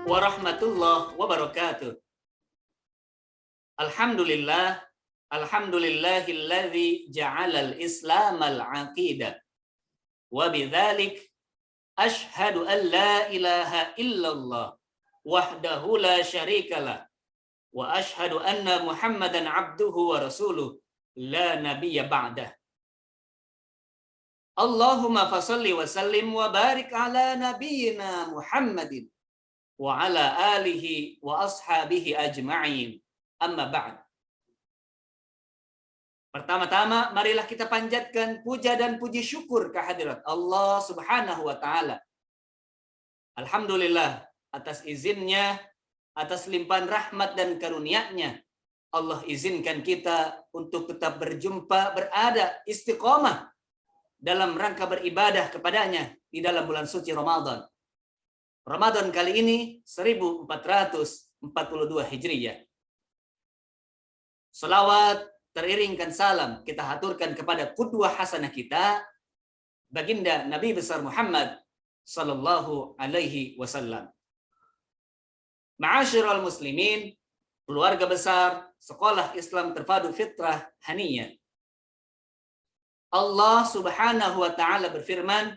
warahmatullahi wabarakatuh. Alhamdulillah, alhamdulillahilladzi ja'alal Islam al-aqidah. Wa bidzalik asyhadu an la ilaha illallah wahdahu la syarikalah wa asyhadu anna Muhammadan abduhu wa rasuluh la nabiyya ba'dah. Allahumma fasalli wa sallim wa barik ala nabiyyina Muhammadin wa ala alihi wa ashabihi ajma'in. Amma ba'd. Pertama-tama marilah kita panjatkan puja dan puji syukur kehadirat Allah Subhanahu wa taala. Alhamdulillah atas izinnya, atas limpahan rahmat dan karunia-Nya, Allah izinkan kita untuk tetap berjumpa, berada istiqomah dalam rangka beribadah kepadanya di dalam bulan suci Ramadan. Ramadan kali ini 1442 Hijriyah. Salawat teriringkan salam kita haturkan kepada qudwah hasanah kita, baginda Nabi besar Muhammad sallallahu alaihi wasallam. Ma'asyiral muslimin, keluarga besar Sekolah Islam Terpadu Fitrah Haniyah. Allah Subhanahu wa taala berfirman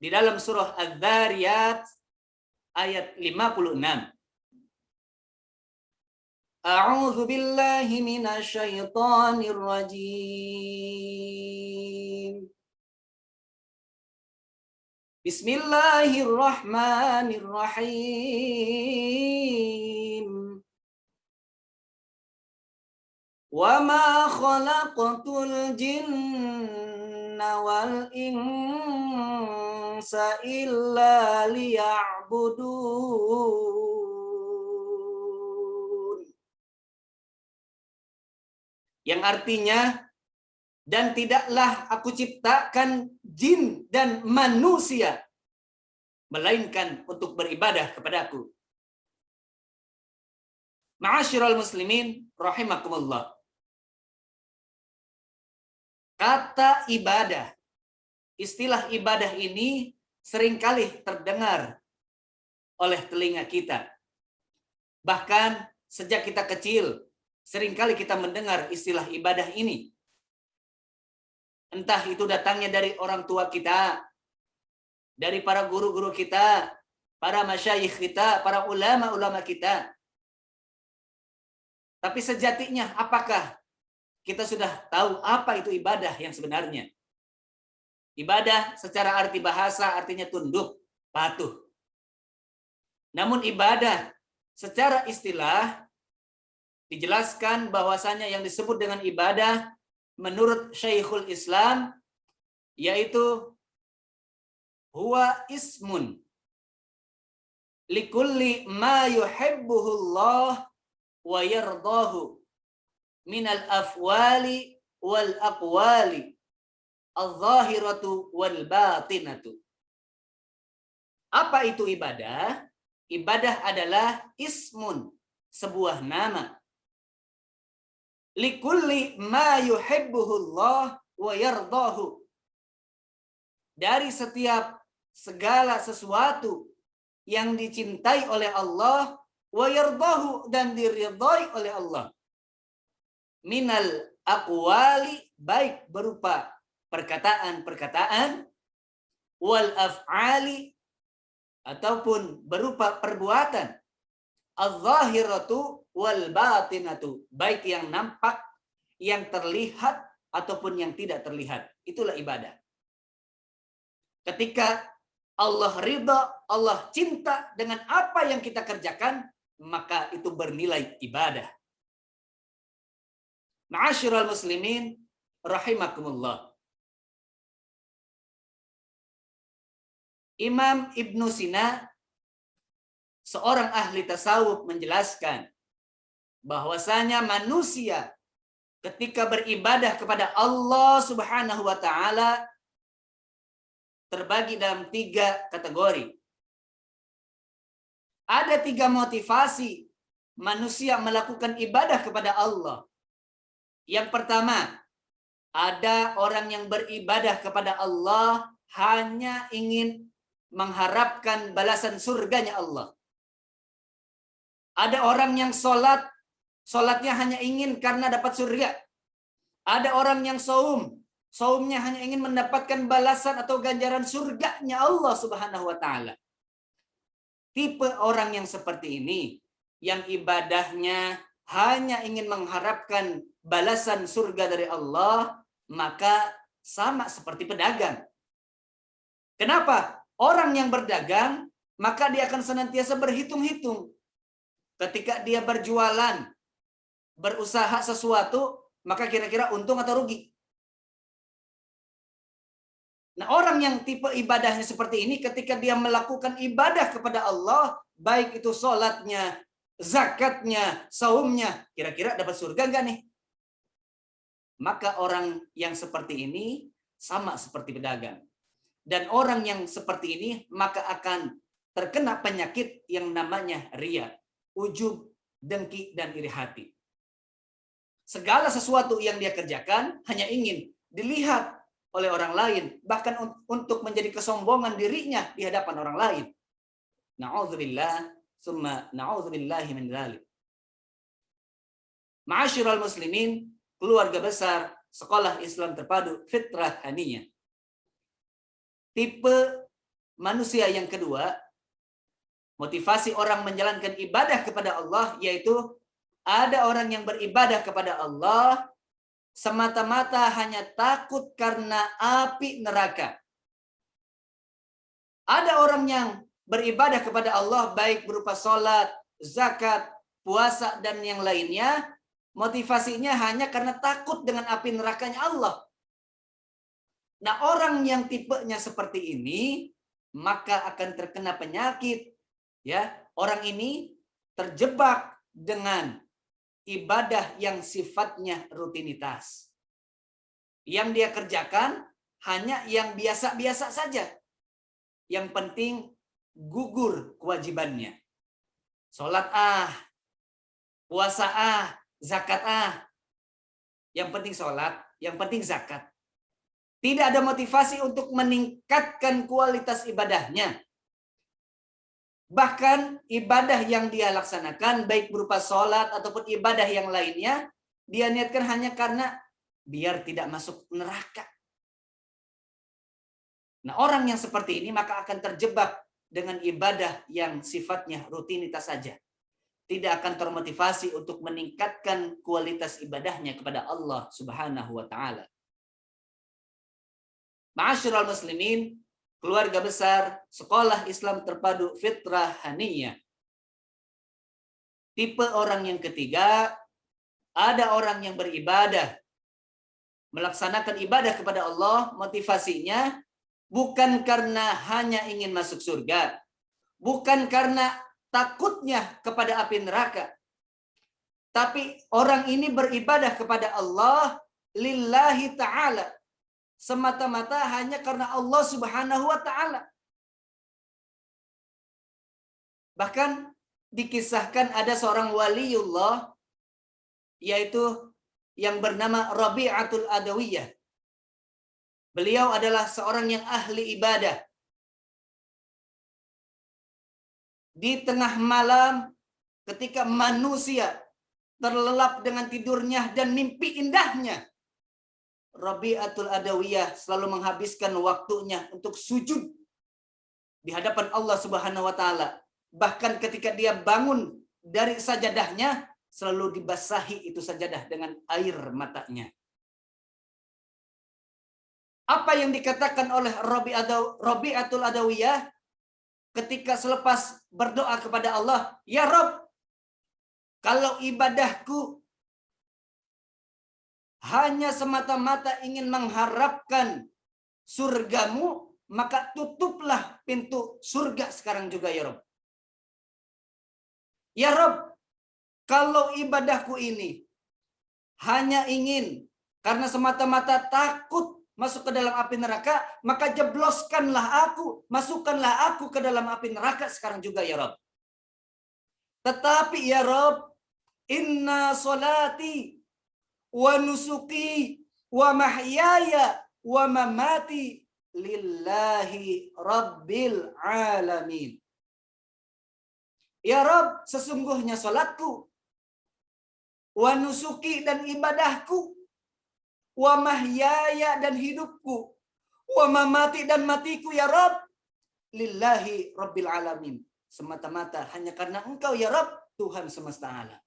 di dalam surah Az-Dzariyat ayat 56. A'udzu billahi minasy syaithanir rajim. Bismillahirrahmanirrahim. Wa ma khalaqtul jinna wal insa illa liya'budun. Yang artinya, dan tidaklah aku ciptakan jin dan manusia melainkan untuk beribadah kepadaku. Ma'asyiral muslimin rahimakumullah. Kata ibadah, istilah ibadah ini seringkali terdengar oleh telinga kita. Bahkan sejak kita kecil, seringkali kita mendengar istilah ibadah ini. Entah itu datangnya dari orang tua kita, dari para guru-guru kita, para masyayikh kita, para ulama-ulama kita. Tapi sejatinya apakah kita sudah tahu apa itu ibadah yang sebenarnya? Ibadah secara arti bahasa artinya tunduk, patuh. Namun ibadah secara istilah dijelaskan bahwasanya yang disebut dengan ibadah menurut Syekhul Islam yaitu huwa ismun likulli ma yuhibbuhu Allah wa yardahu minal afwali wal aqwali al-zahiratu wal batinatu. Apa itu ibadah? Ibadah adalah ismun, sebuah nama. Likulli ma yuhibbuhullah wa yardahu. Dari setiap segala sesuatu yang dicintai oleh Allah wa yardahu dan diridhai oleh Allah. Minal aqwali, baik berupa perkataan-perkataan, wal af'ali ataupun berupa perbuatan, al-zahiratu wal batinatu, baik yang nampak, yang terlihat ataupun yang tidak terlihat. Itulah ibadah. Ketika Allah ridha, Allah cinta dengan apa yang kita kerjakan, maka itu bernilai ibadah. Ma'asyiral muslimin rahimakumullah. Imam Ibnu Sina, seorang ahli tasawuf, menjelaskan bahwasanya manusia ketika beribadah kepada Allah Subhanahu wa taala terbagi dalam 3 kategori. Ada 3 motivasi manusia melakukan ibadah kepada Allah. Yang pertama, ada orang yang beribadah kepada Allah hanya ingin mengharapkan balasan surganya Allah. Ada orang yang sholatnya hanya ingin karena dapat surga. Ada orang yang saumnya hanya ingin mendapatkan balasan atau ganjaran surganya Allah Subhanahu wa taala. Tipe orang yang seperti ini, yang ibadahnya hanya ingin mengharapkan balasan surga dari Allah, maka sama seperti pedagang. Kenapa? Orang yang berdagang, maka dia akan senantiasa berhitung-hitung. Ketika dia berjualan, berusaha sesuatu, maka kira-kira untung atau rugi. Nah, orang yang tipe ibadahnya seperti ini, ketika dia melakukan ibadah kepada Allah, baik itu sholatnya, zakatnya, saumnya, kira-kira dapat surga enggak nih? Maka orang yang seperti ini sama seperti pedagang. Dan orang yang seperti ini maka akan terkena penyakit yang namanya riya, ujub, dengki, dan iri hati. Segala sesuatu yang dia kerjakan hanya ingin dilihat oleh orang lain, bahkan untuk menjadi kesombongan dirinya di hadapan orang lain. Na'udzubillah, summa na'udzubillahi min dzalik. Ma'asyiral muslimin, keluarga besar Sekolah Islam Terpadu Fitrah Haniyah. Tipe manusia yang kedua, motivasi orang menjalankan ibadah kepada Allah, yaitu ada orang yang beribadah kepada Allah semata-mata hanya takut karena api neraka. Ada orang yang beribadah kepada Allah baik berupa sholat, zakat, puasa, dan yang lainnya, motivasinya hanya karena takut dengan api nerakanya Allah. Nah, orang yang tipenya seperti ini maka akan terkena penyakit, ya. Orang ini terjebak dengan ibadah yang sifatnya rutinitas. Yang dia kerjakan hanya yang biasa-biasa saja. Yang penting gugur kewajibannya. Sholat puasa zakat Yang penting sholat, yang penting zakat. Tidak ada motivasi untuk meningkatkan kualitas ibadahnya. Bahkan ibadah yang dia laksanakan, baik berupa sholat ataupun ibadah yang lainnya, dia niatkan hanya karena biar tidak masuk neraka. Nah, orang yang seperti ini maka akan terjebak dengan ibadah yang sifatnya rutinitas saja. Tidak akan termotivasi untuk meningkatkan kualitas ibadahnya kepada Allah Subhanahu wa taala. Ma'asyiral muslimin, keluarga besar Sekolah Islam Terpadu Fitrah Haniyah. Tipe orang yang ketiga, ada orang yang beribadah, melaksanakan ibadah kepada Allah, motivasinya bukan karena hanya ingin masuk surga, bukan karena takutnya kepada api neraka, tapi orang ini beribadah kepada Allah lillahi ta'ala, semata-mata hanya karena Allah Subhanahu wa taala. Bahkan dikisahkan ada seorang waliullah, yaitu yang bernama Rabi'atul Adawiyah. Beliau adalah seorang yang ahli ibadah. Di tengah malam ketika manusia terlelap dengan tidurnya dan mimpi indahnya, Rabi'atul Adawiyah selalu menghabiskan waktunya untuk sujud di hadapan Allah Subhanahu wa taala. Bahkan ketika dia bangun dari sajadahnya, selalu dibasahi itu sajadah dengan air matanya. Apa yang dikatakan oleh Rabi'atul Adawiyah ketika selepas berdoa kepada Allah, "Ya Rabb, kalau ibadahku hanya semata-mata ingin mengharapkan surgamu, maka tutuplah pintu surga sekarang juga ya Rabb. Ya Rabb, kalau ibadahku ini hanya ingin karena semata-mata takut masuk ke dalam api neraka, maka jebloskanlah aku, masukkanlah aku ke dalam api neraka sekarang juga ya Rabb. Tetapi ya Rabb, inna solati wa nusuki wa mahyaya wa mamati lillahi rabbil alamin. Ya Rabb, sesungguhnya salatku, wa nusuki dan ibadahku, wa mahyaya dan hidupku, wa mamati dan matiku ya Rabb, lillahi rabbil alamin. Semata-mata hanya karena Engkau ya Rabb, Tuhan semesta alam.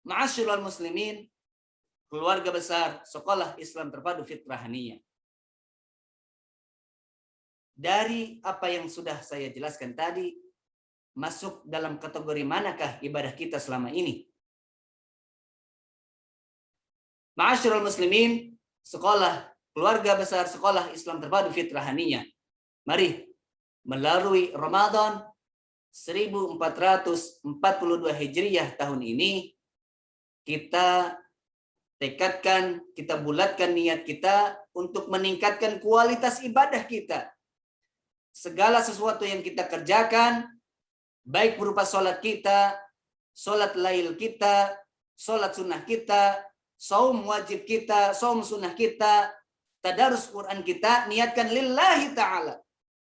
Ma'asyiral muslimin, keluarga besar Sekolah Islam Terpadu Fitrah Haniyah. Dari apa yang sudah saya jelaskan tadi, masuk dalam kategori manakah ibadah kita selama ini? Ma'asyiral muslimin, keluarga besar Sekolah Islam Terpadu Fitrah Haniyah. Mari melalui Ramadan 1442 Hijriah tahun ini, kita tekadkan, kita bulatkan niat kita untuk meningkatkan kualitas ibadah kita. Segala sesuatu yang kita kerjakan, baik berupa sholat kita, sholat lail kita, sholat sunnah kita, saum wajib kita, saum sunnah kita, tadarus Quran kita, niatkan lillahi ta'ala.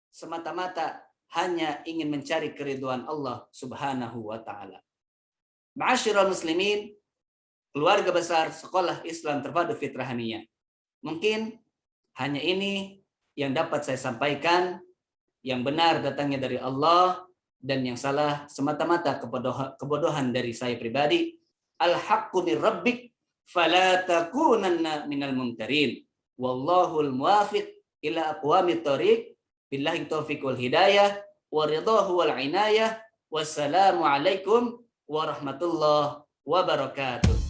Semata-mata hanya ingin mencari keridhaan Allah subhanahu wa ta'ala. Ma'asyiral muslimin, keluarga besar Sekolah Islam Terpadu Fitrah Haniyah. Mungkin hanya ini yang dapat saya sampaikan. Yang benar datangnya dari Allah, dan yang salah semata-mata kebodohan dari saya pribadi. Al-haqqu min rabbik fala takunanna minal mumtarin. Wallahul muwafiq ila aqwamit thoriq. Billahi taufiq wal hidayah wa ridahu wal inayah. Wassalamu alaikum warahmatullahi wabarakatuh.